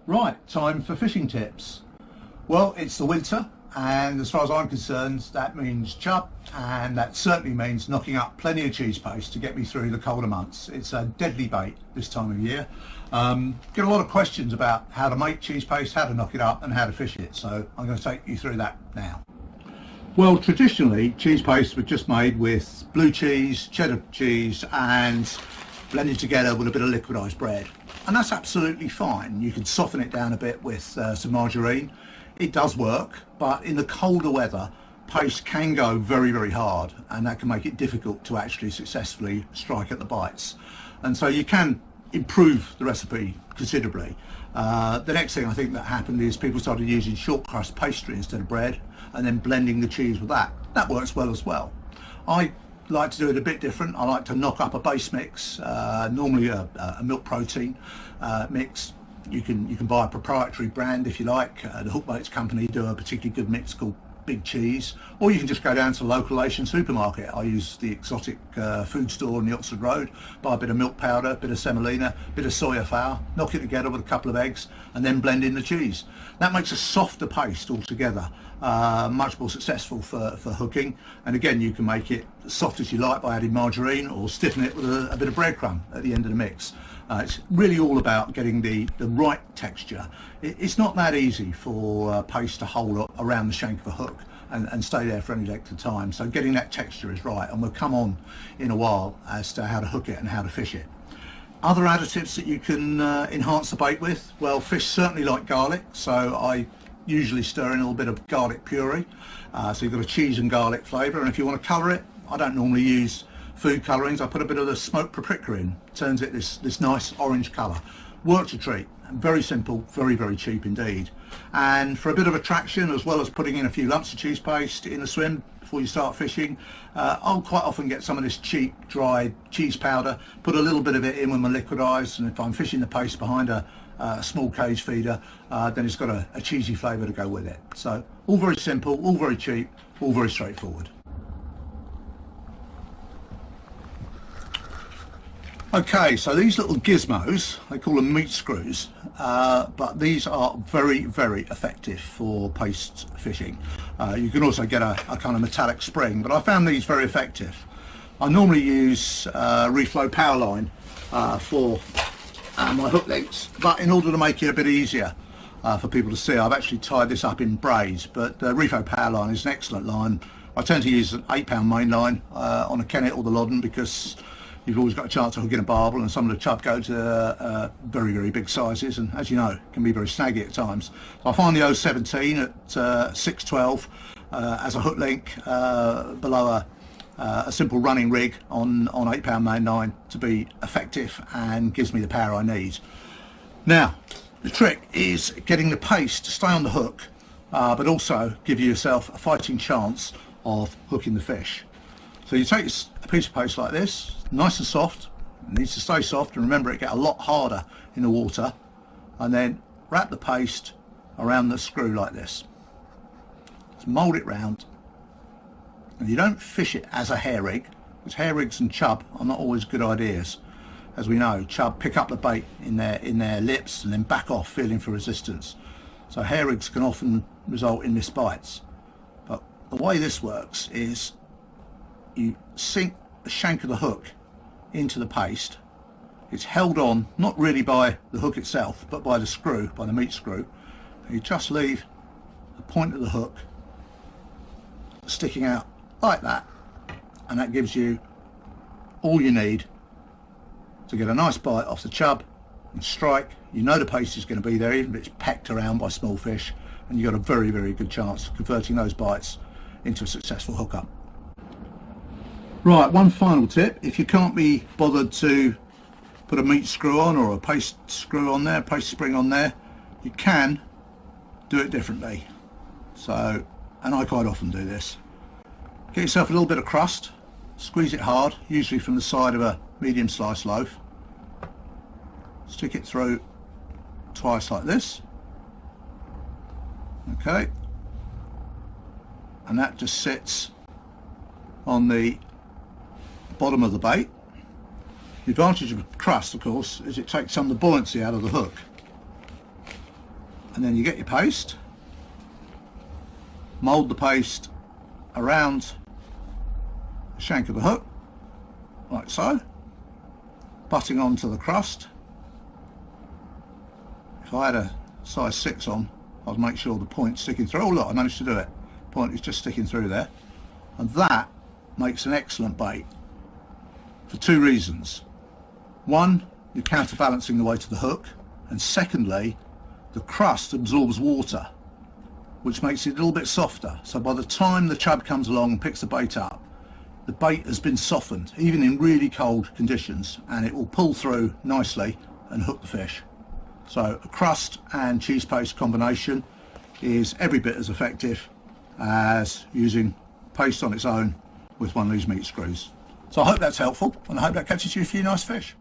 Right, time for fishing tips. Well, it's the winter, and as far as I'm concerned, that means chub, and that certainly means knocking up plenty of cheese paste to get me through the colder months. It's a deadly bait this time of year. Get a lot of questions about how to make cheese paste, how to knock it up, and how to fish it. So I'm going to take you through that now. Well, traditionally, cheese paste was just made with blue cheese, cheddar cheese, and blended together with a bit of liquidized bread. And that's absolutely fine. You can soften it down a bit with some margarine. It does work, but in the colder weather, paste can go very, very hard, and that can make it difficult to actually successfully strike at the bites. And so you can improve the recipe considerably. The next thing I think that happened is people started using short crust pastry instead of bread, and then blending the cheese with that. That works well as well. I like to do it a bit different. I like to knock up a base mix, normally a milk protein mix. You can buy a proprietary brand if you like. The Hookmates company do a particularly good mix called Big Cheese, or you can just go down to the local Asian supermarket. I use the exotic food store on the Oxford Road, buy a bit of milk powder, a bit of semolina, a bit of soya flour, knock it together with a couple of eggs, and then blend in the cheese. That makes a softer paste altogether, much more successful for hooking. And again, you can make it as soft as you like by adding margarine, or stiffen it with a bit of breadcrumb at the end of the mix. It's really all about getting the right texture. It's not that easy for paste to hold up around the shank of a hook and stay there for any length of time. So getting that texture is right, and we'll come on in a while as to how to hook it and how to fish it. Other additives that you can enhance the bait with, well, fish certainly like garlic, so I usually stir in a little bit of garlic puree. So you've got a cheese and garlic flavour, and if you want to colour it, I don't normally use food colourings. I put a bit of the smoked paprika in, turns it this nice orange colour. Works a treat. Very simple, very, very cheap indeed. And for a bit of attraction, as well as putting in a few lumps of cheese paste in the swim before you start fishing, I'll quite often get some of this cheap dried cheese powder, put a little bit of it in with my liquidized, and if I'm fishing the paste behind a small cage feeder, then it's got a cheesy flavour to go with it. So all very simple, all very cheap, all very straightforward. Okay, so these little gizmos, they call them meat screws, but these are very, very effective for paste fishing. You can also get a kind of metallic spring, but I found these very effective. I normally use reflow power line for my hook lengths, but in order to make it a bit easier for people to see, I've actually tied this up in braids, but reflow power line is an excellent line. I tend to use an 8-pound main line on a Kennet or the Loddon, because you've always got a chance of hooking a barbel, and some of the chub go to very, very big sizes, and as you know, can be very snaggy at times. So I find the 017 at 612 as a hook link below a simple running rig on 8-pound main line to be effective and gives me the power I need. Now, the trick is getting the paste to stay on the hook, but also give yourself a fighting chance of hooking the fish. So you take a piece of paste like this, nice and soft, it needs to stay soft, and remember it get a lot harder in the water, and then wrap the paste around the screw like this. Just mould it round, and you don't fish it as a hair rig, because hair rigs and chub are not always good ideas. As we know, chub pick up the bait in their lips and then back off feeling for resistance. So hair rigs can often result in missed bites. But the way this works is you sink the shank of the hook into the paste. It's held on not really by the hook itself, but by the screw, by the meat screw. And you just leave the point of the hook sticking out like that, and that gives you all you need to get a nice bite off the chub and strike. You know the paste is going to be there, even if it's pecked around by small fish, and you've got a very, very good chance of converting those bites into a successful hookup. Right, one final tip: if you can't be bothered to put a meat screw on or a paste screw on there, paste spring on there, you can do it differently. So, and I quite often do this. Get yourself a little bit of crust, squeeze it hard, usually from the side of a medium sliced loaf. Stick it through twice like this. Okay. And that just sits on the bottom of the bait. The advantage of crust, of course, is it takes some of the buoyancy out of the hook. And then you get your paste, mould the paste around the shank of the hook, like so, butting onto the crust. If I had a size 6 on, I'd make sure the point's sticking through. Oh look, I managed to do it. Point is just sticking through there. And that makes an excellent bait for 2 reasons. One, you're counterbalancing the weight of the hook, and secondly, the crust absorbs water, which makes it a little bit softer. So by the time the chub comes along and picks the bait up, the bait has been softened, even in really cold conditions, and it will pull through nicely and hook the fish. So a crust and cheese paste combination is every bit as effective as using paste on its own with one of these meat screws. So I hope that's helpful, and I hope that catches you a few nice fish.